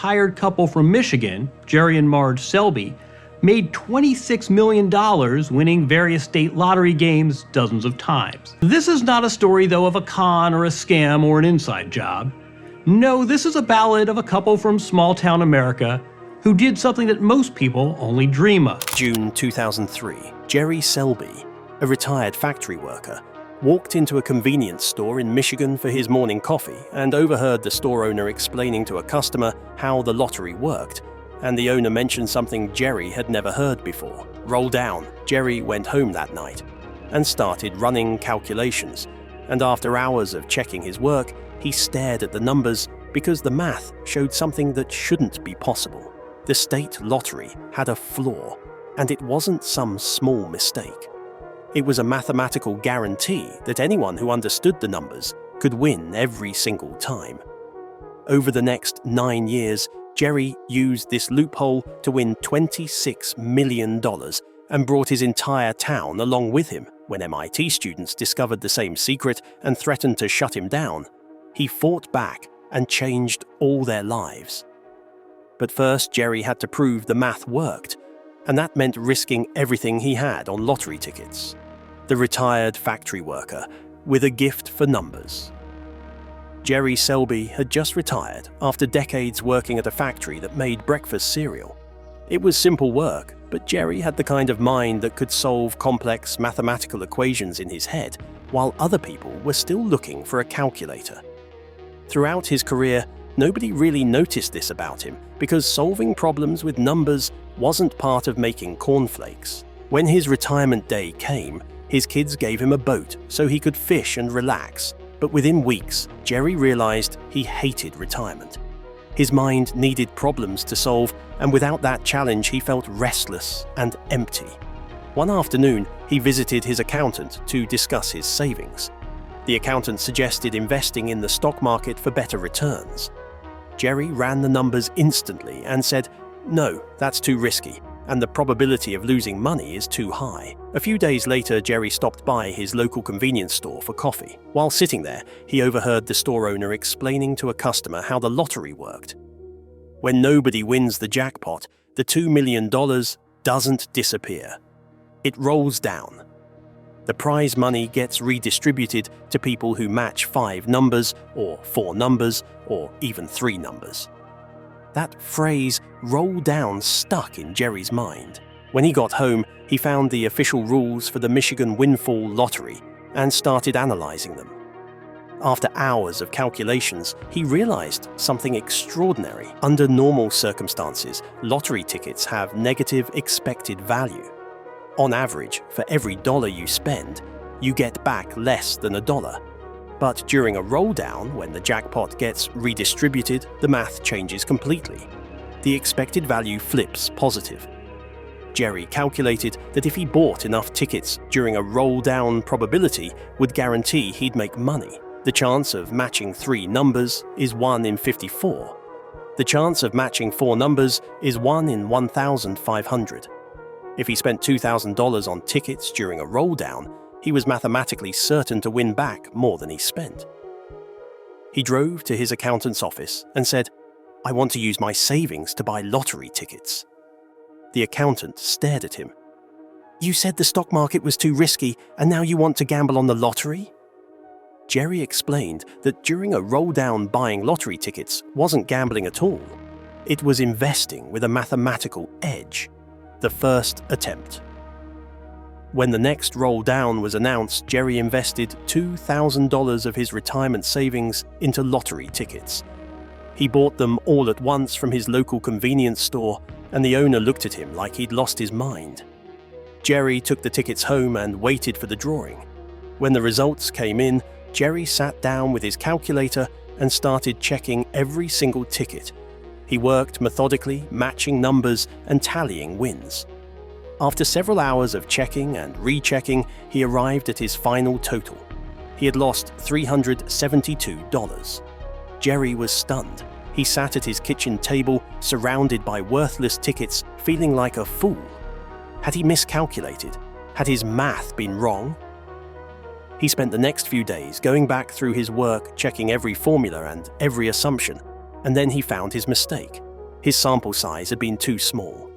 retired couple from Michigan, Jerry and Marge Selby, made $26 million winning various state lottery games dozens of times. This is not a story, though, of a con or a scam or an inside job. No, this is a ballad of a couple from small-town America who did something that most people only dream of. June 2003, Jerry Selby, a retired factory worker, walked into a convenience store in Michigan for his morning coffee and overheard the store owner explaining to a customer how the lottery worked, and the owner mentioned something Jerry had never heard before. Roll down. Jerry went home that night and started running calculations, and after hours of checking his work, he stared at the numbers because the math showed something that shouldn't be possible. The state lottery had a flaw, and it wasn't some small mistake. It was a mathematical guarantee that anyone who understood the numbers could win every single time. Over the next 9 years, Jerry used this loophole to win $26 million and brought his entire town along with him. When MIT students discovered the same secret and threatened to shut him down, he fought back and changed all their lives. But first, Jerry had to prove the math worked, and that meant risking everything he had on lottery tickets. The retired factory worker with a gift for numbers. Jerry Selby had just retired after decades working at a factory that made breakfast cereal. It was simple work, but Jerry had the kind of mind that could solve complex mathematical equations in his head, while other people were still looking for a calculator. Throughout his career, nobody really noticed this about him because solving problems with numbers wasn't part of making cornflakes. When his retirement day came, his kids gave him a boat so he could fish and relax. But within weeks, Jerry realized he hated retirement. His mind needed problems to solve, and without that challenge, he felt restless and empty. One afternoon, he visited his accountant to discuss his savings. The accountant suggested investing in the stock market for better returns. Jerry ran the numbers instantly and said, "No, that's too risky, and the probability of losing money is too high." A few days later, Jerry stopped by his local convenience store for coffee. While sitting there, he overheard the store owner explaining to a customer how the lottery worked. When nobody wins the jackpot, the $2 million doesn't disappear. It rolls down. The prize money gets redistributed to people who match 5 numbers, or 4 numbers, or even 3 numbers. That phrase, roll down, stuck in Jerry's mind. When he got home, he found the official rules for the Michigan Windfall Lottery and started analyzing them. After hours of calculations, he realized something extraordinary. Under normal circumstances, lottery tickets have negative expected value. On average, for every dollar you spend, you get back less than $1. But during a roll-down, when the jackpot gets redistributed, the math changes completely. The expected value flips positive. Jerry calculated that if he bought enough tickets during a roll-down, probability would guarantee he'd make money. The chance of matching 3 numbers is 1 in 54. The chance of matching 4 numbers is 1 in 1,500. If he spent $2,000 on tickets during a roll-down, he was mathematically certain to win back more than he spent. He drove to his accountant's office and said, "I want to use my savings to buy lottery tickets." The accountant stared at him. "You said the stock market was too risky, and now you want to gamble on the lottery?" Jerry explained that during a roll-down, buying lottery tickets wasn't gambling at all. It was investing with a mathematical edge. The first attempt. When the next roll-down was announced, Jerry invested $2,000 of his retirement savings into lottery tickets. He bought them all at once from his local convenience store, and the owner looked at him like he'd lost his mind. Jerry took the tickets home and waited for the drawing. When the results came in, Jerry sat down with his calculator and started checking every single ticket. He worked methodically, matching numbers and tallying wins. After several hours of checking and rechecking, he arrived at his final total. He had lost $372. Jerry was stunned. He sat at his kitchen table, surrounded by worthless tickets, feeling like a fool. Had he miscalculated? Had his math been wrong? He spent the next few days going back through his work, checking every formula and every assumption, and then he found his mistake. His sample size had been too small.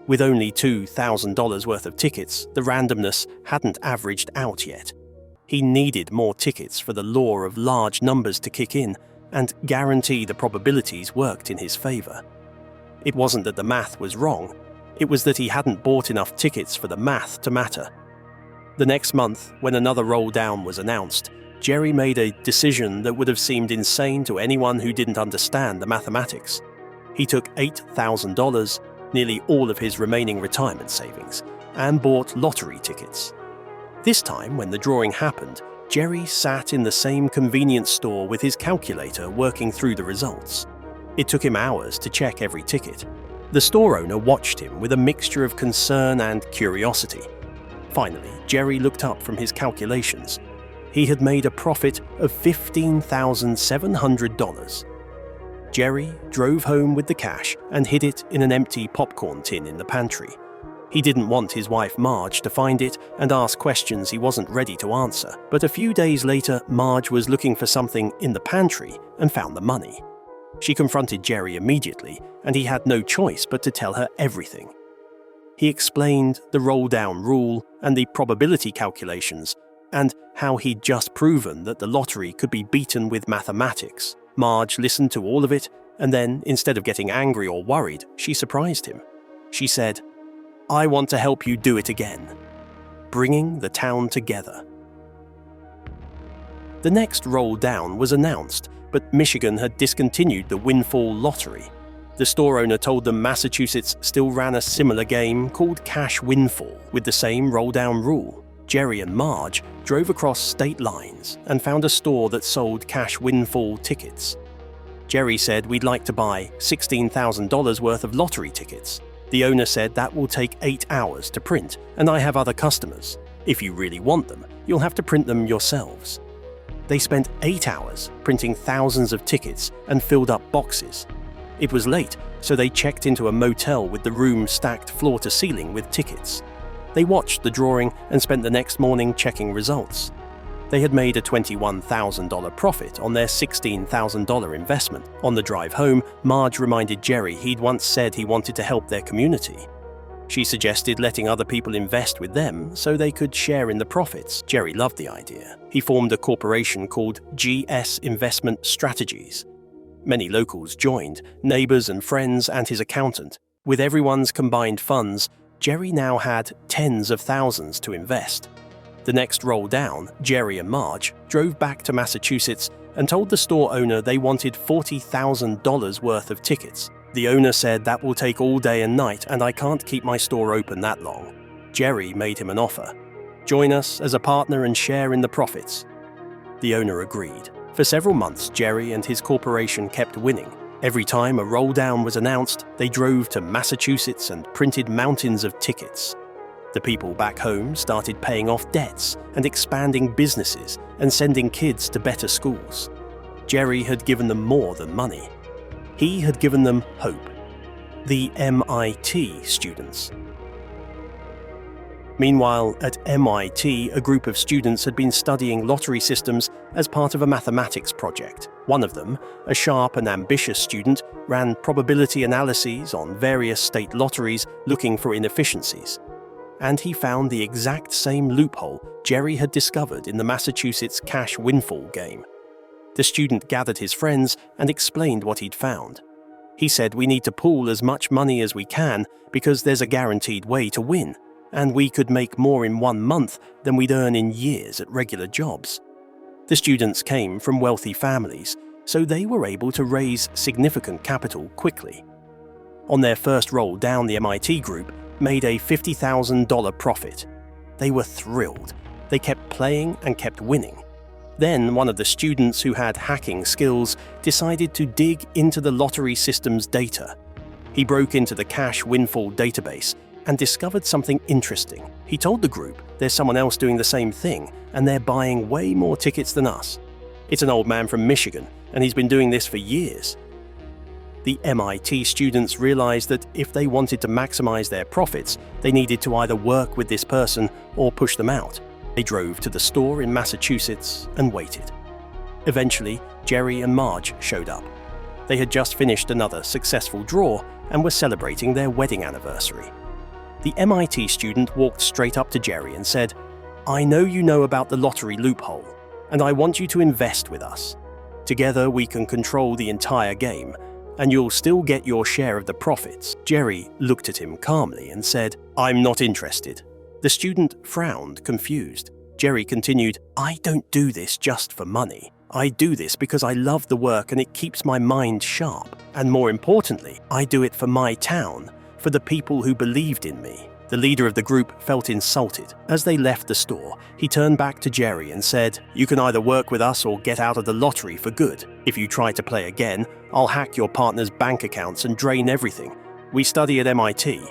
With only $2,000 worth of tickets, the randomness hadn't averaged out yet. He needed more tickets for the law of large numbers to kick in and guarantee the probabilities worked in his favor. It wasn't that the math was wrong, it was that he hadn't bought enough tickets for the math to matter. The next month, when another roll down was announced, Jerry made a decision that would have seemed insane to anyone who didn't understand the mathematics. He took $8,000, nearly all of his remaining retirement savings, and bought lottery tickets. This time, when the drawing happened, Jerry sat in the same convenience store with his calculator working through the results. It took him hours to check every ticket. The store owner watched him with a mixture of concern and curiosity. Finally, Jerry looked up from his calculations. He had made a profit of $15,700. Jerry drove home with the cash and hid it in an empty popcorn tin in the pantry. He didn't want his wife Marge to find it and ask questions he wasn't ready to answer, but a few days later, Marge was looking for something in the pantry and found the money. She confronted Jerry immediately, and he had no choice but to tell her everything. He explained the roll-down rule and the probability calculations, and how he'd just proven that the lottery could be beaten with mathematics. Marge listened to all of it, and then, instead of getting angry or worried, she surprised him. She said, "I want to help you do it again," bringing the town together. The next roll down was announced, but Michigan had discontinued the windfall lottery. The store owner told them Massachusetts still ran a similar game called Cash Windfall with the same roll-down rule. Jerry and Marge drove across state lines and found a store that sold Cash Windfall tickets. Jerry said, "We'd like to buy $16,000 worth of lottery tickets." The owner said, "That will take 8 hours to print, and I have other customers. If you really want them, you'll have to print them yourselves." They spent 8 hours printing thousands of tickets and filled up boxes. It was late, so they checked into a motel with the room stacked floor to ceiling with tickets. They watched the drawing and spent the next morning checking results. They had made a $21,000 profit on their $16,000 investment. On the drive home, Marge reminded Jerry he'd once said he wanted to help their community. She suggested letting other people invest with them so they could share in the profits. Jerry loved the idea. He formed a corporation called GS Investment Strategies. Many locals joined, neighbors and friends and his accountant. With everyone's combined funds, Jerry now had tens of thousands to invest. The next roll down, Jerry and Marge drove back to Massachusetts and told the store owner they wanted $40,000 worth of tickets. The owner said, "That will take all day and night, and I can't keep my store open that long." Jerry made him an offer. "Join us as a partner and share in the profits." The owner agreed. For several months, Jerry and his corporation kept winning. Every time a roll down was announced, they drove to Massachusetts and printed mountains of tickets. The people back home started paying off debts and expanding businesses and sending kids to better schools. Jerry had given them more than money. He had given them hope. The MIT students. Meanwhile, at MIT, a group of students had been studying lottery systems as part of a mathematics project. One of them, a sharp and ambitious student, ran probability analyses on various state lotteries looking for inefficiencies. And he found the exact same loophole Jerry had discovered in the Massachusetts Cash Windfall game. The student gathered his friends and explained what he'd found. He said, "We need to pool as much money as we can because there's a guaranteed way to win, and we could make more in 1 month than we'd earn in years at regular jobs." The students came from wealthy families, so they were able to raise significant capital quickly. On their first roll down, the MIT group made a $50,000 profit. They were thrilled. They kept playing and kept winning. Then one of the students who had hacking skills decided to dig into the lottery system's data. He broke into the Cash Windfall database and discovered something interesting. He told the group, "There's someone else doing the same thing, and they're buying way more tickets than us. It's an old man from Michigan, and he's been doing this for years." The MIT students realized that if they wanted to maximize their profits, they needed to either work with this person or push them out. They drove to the store in Massachusetts and waited. Eventually, Jerry and Marge showed up. They had just finished another successful draw and were celebrating their wedding anniversary. The MIT student walked straight up to Jerry and said, "I know you know about the lottery loophole, and I want you to invest with us. Together we can control the entire game, and you'll still get your share of the profits." Jerry looked at him calmly and said, "I'm not interested." The student frowned, confused. Jerry continued, "I don't do this just for money. I do this because I love the work and it keeps my mind sharp. And more importantly, I do it for my town, for the people who believed in me." The leader of the group felt insulted. As they left the store, he turned back to Jerry and said, "You can either work with us or get out of the lottery for good. If you try to play again, I'll hack your partner's bank accounts and drain everything. We study at MIT.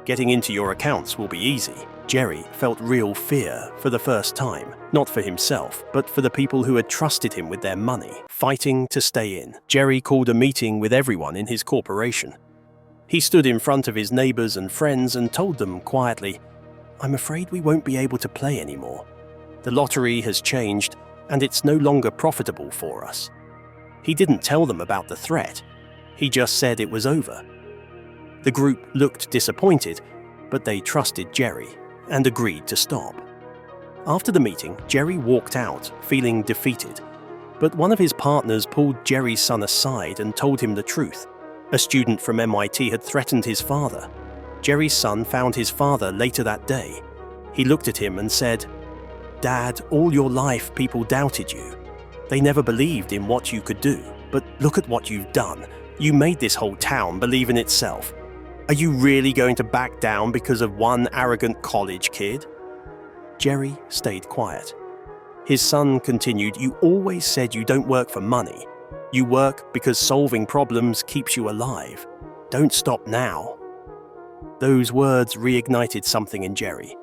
Getting into your accounts will be easy." Jerry felt real fear for the first time, not for himself, but for the people who had trusted him with their money, fighting to stay in. Jerry called a meeting with everyone in his corporation. He stood in front of his neighbors and friends and told them quietly, "I'm afraid we won't be able to play anymore. The lottery has changed and it's no longer profitable for us." He didn't tell them about the threat. He just said it was over. The group looked disappointed, but they trusted Jerry and agreed to stop. After the meeting, Jerry walked out, feeling defeated. But one of his partners pulled Jerry's son aside and told him the truth. A student from MIT had threatened his father. Jerry's son found his father later that day. He looked at him and said, "Dad, all your life people doubted you. They never believed in what you could do. But look at what you've done. You made this whole town believe in itself. Are you really going to back down because of one arrogant college kid?" Jerry stayed quiet. His son continued, "You always said you don't work for money. You work because solving problems keeps you alive. Don't stop now." Those words reignited something in Jerry.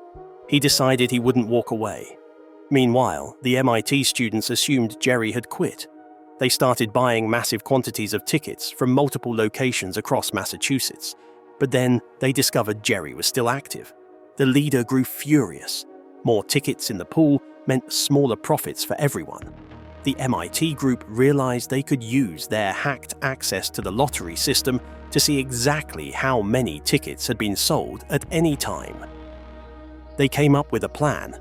He decided he wouldn't walk away. Meanwhile, the MIT students assumed Jerry had quit. They started buying massive quantities of tickets from multiple locations across Massachusetts. But then they discovered Jerry was still active. The leader grew furious. More tickets in the pool meant smaller profits for everyone. The MIT group realized they could use their hacked access to the lottery system to see exactly how many tickets had been sold at any time. They came up with a plan.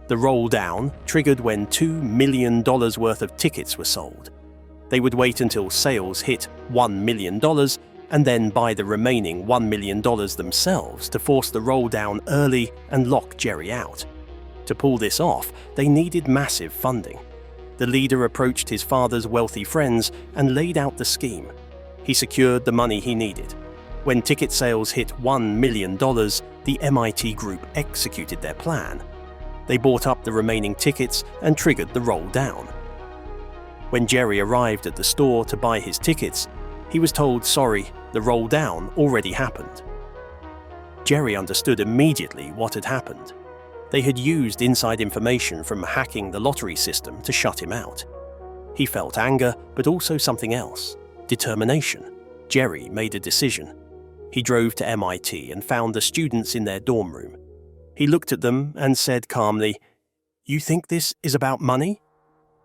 The roll down triggered when $2 million worth of tickets were sold. They would wait until sales hit $1 million and then buy the remaining $1 million themselves to force the roll down early and lock Jerry out. To pull this off, they needed massive funding. The leader approached his father's wealthy friends and laid out the scheme. He secured the money he needed. When ticket sales hit $1 million, the MIT group executed their plan. They bought up the remaining tickets and triggered the roll down. When Jerry arrived at the store to buy his tickets, he was told, "Sorry, the roll down already happened." Jerry understood immediately what had happened. They had used inside information from hacking the lottery system to shut him out. He felt anger, but also something else: determination. Jerry made a decision. He drove to MIT and found the students in their dorm room. He looked at them and said calmly, "You think this is about money?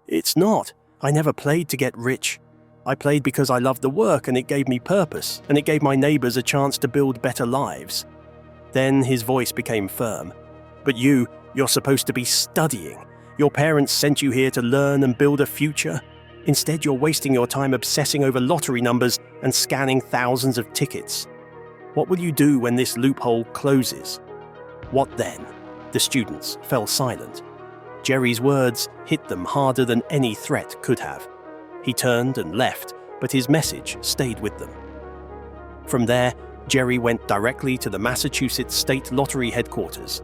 It's not. I never played to get rich. I played because I loved the work and it gave me purpose, and it gave my neighbors a chance to build better lives." Then his voice became firm. "But you're supposed to be studying. Your parents sent you here to learn and build a future. Instead, you're wasting your time obsessing over lottery numbers and scanning thousands of tickets. What will you do when this loophole closes?" "What then?" The students fell silent. Jerry's words hit them harder than any threat could have. He turned and left, but his message stayed with them. From there, Jerry went directly to the Massachusetts State Lottery headquarters.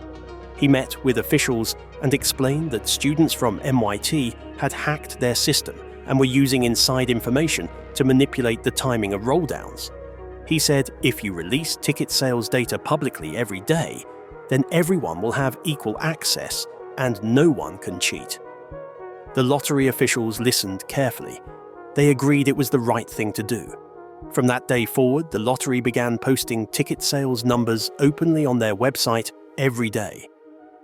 He met with officials and explained that students from MIT had hacked their system and were using inside information to manipulate the timing of rolldowns. He said, "If you release ticket sales data publicly every day, then everyone will have equal access and no one can cheat." The lottery officials listened carefully. They agreed it was the right thing to do. From that day forward, the lottery began posting ticket sales numbers openly on their website every day.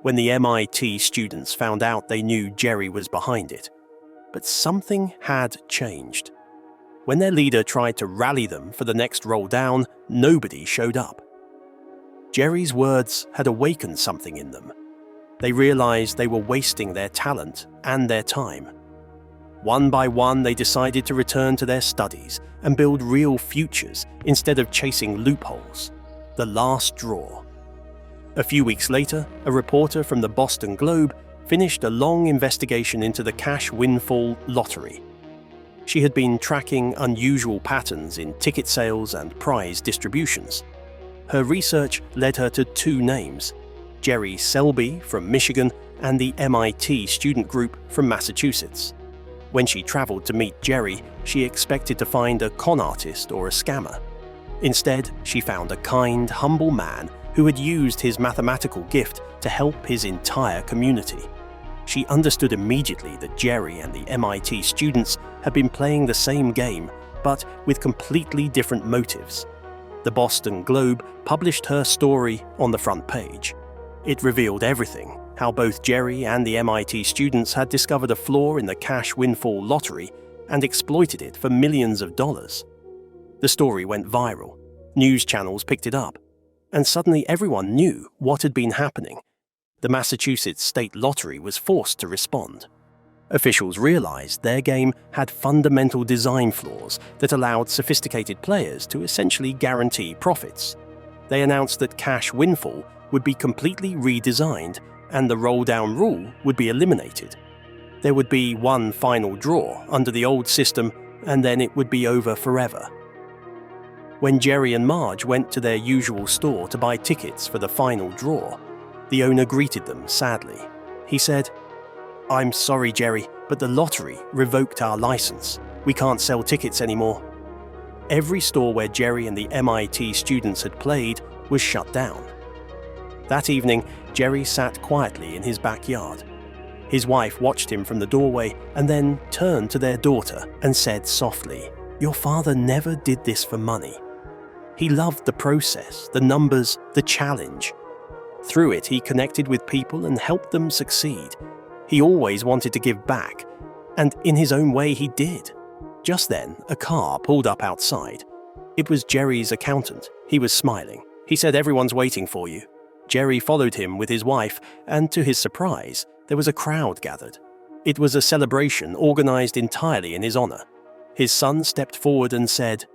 When the MIT students found out, they knew Jerry was behind it. But something had changed. When their leader tried to rally them for the next roll down, nobody showed up. Jerry's words had awakened something in them. They realized they were wasting their talent and their time. One by one, they decided to return to their studies and build real futures instead of chasing loopholes. The last draw. A few weeks later, a reporter from the Boston Globe finished a long investigation into the cash windfall lottery. She had been tracking unusual patterns in ticket sales and prize distributions. Her research led her to two names: Jerry Selby from Michigan and the MIT student group from Massachusetts. When she traveled to meet Jerry, she expected to find a con artist or a scammer. Instead, she found a kind, humble man who had used his mathematical gift to help his entire community. She understood immediately that Jerry and the MIT students had been playing the same game, but with completely different motives. The Boston Globe published her story on the front page. It revealed everything: how both Jerry and the MIT students had discovered a flaw in the cash windfall lottery and exploited it for millions of dollars. The story went viral. News channels picked it up, and suddenly everyone knew what had been happening. The Massachusetts State Lottery was forced to respond. Officials realized their game had fundamental design flaws that allowed sophisticated players to essentially guarantee profits. They announced that cash windfall would be completely redesigned and the roll-down rule would be eliminated. There would be one final draw under the old system, and then it would be over forever. When Jerry and Marge went to their usual store to buy tickets for the final draw, the owner greeted them sadly. He said, "I'm sorry, Jerry, but the lottery revoked our license. We can't sell tickets anymore." Every store where Jerry and the MIT students had played was shut down. That evening, Jerry sat quietly in his backyard. His wife watched him from the doorway and then turned to their daughter and said softly, "Your father never did this for money. He loved the process, the numbers, the challenge. Through it, he connected with people and helped them succeed. He always wanted to give back, and in his own way he did." Just then, a car pulled up outside. It was Jerry's accountant. He was smiling. He said, "Everyone's waiting for you." Jerry followed him with his wife, and to his surprise, there was a crowd gathered. It was a celebration organized entirely in his honor. His son stepped forward and said,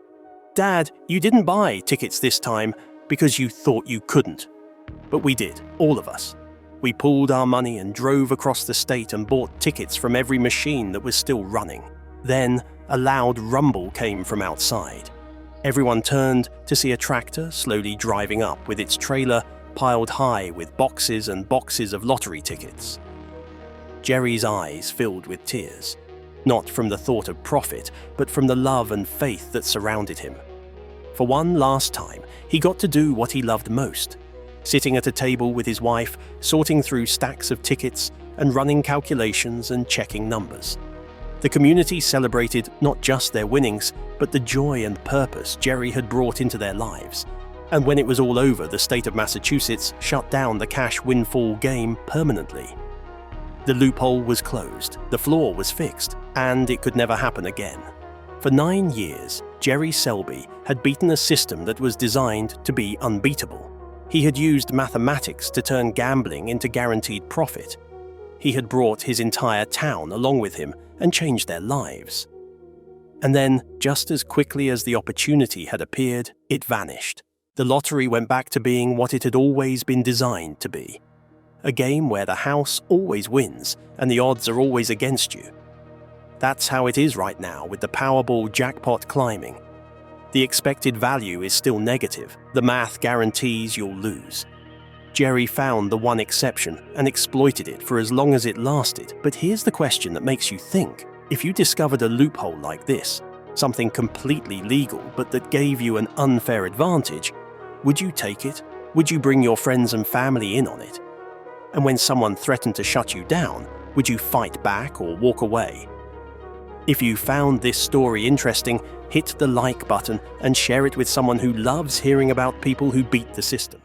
"Dad, you didn't buy tickets this time because you thought you couldn't. But we did, all of us. We pooled our money and drove across the state and bought tickets from every machine that was still running." Then, a loud rumble came from outside. Everyone turned to see a tractor slowly driving up with its trailer piled high with boxes and boxes of lottery tickets. Jerry's eyes filled with tears, not from the thought of profit, but from the love and faith that surrounded him. For one last time, he got to do what he loved most: sitting at a table with his wife, sorting through stacks of tickets and running calculations and checking numbers. The community celebrated not just their winnings, but the joy and purpose Jerry had brought into their lives. And when it was all over, the state of Massachusetts shut down the cash windfall game permanently. The loophole was closed, the flaw was fixed, and it could never happen again. For 9 years, Jerry Selby had beaten a system that was designed to be unbeatable. He had used mathematics to turn gambling into guaranteed profit. He had brought his entire town along with him and changed their lives. And then, just as quickly as the opportunity had appeared, it vanished. The lottery went back to being what it had always been designed to be: a game where the house always wins and the odds are always against you. That's how it is right now with the Powerball jackpot climbing. The expected value is still negative. The math guarantees you'll lose. Jerry found the one exception and exploited it for as long as it lasted. But here's the question that makes you think. If you discovered a loophole like this, something completely legal but that gave you an unfair advantage, would you take it? Would you bring your friends and family in on it? And when someone threatened to shut you down, would you fight back or walk away? If you found this story interesting, hit the like button and share it with someone who loves hearing about people who beat the system.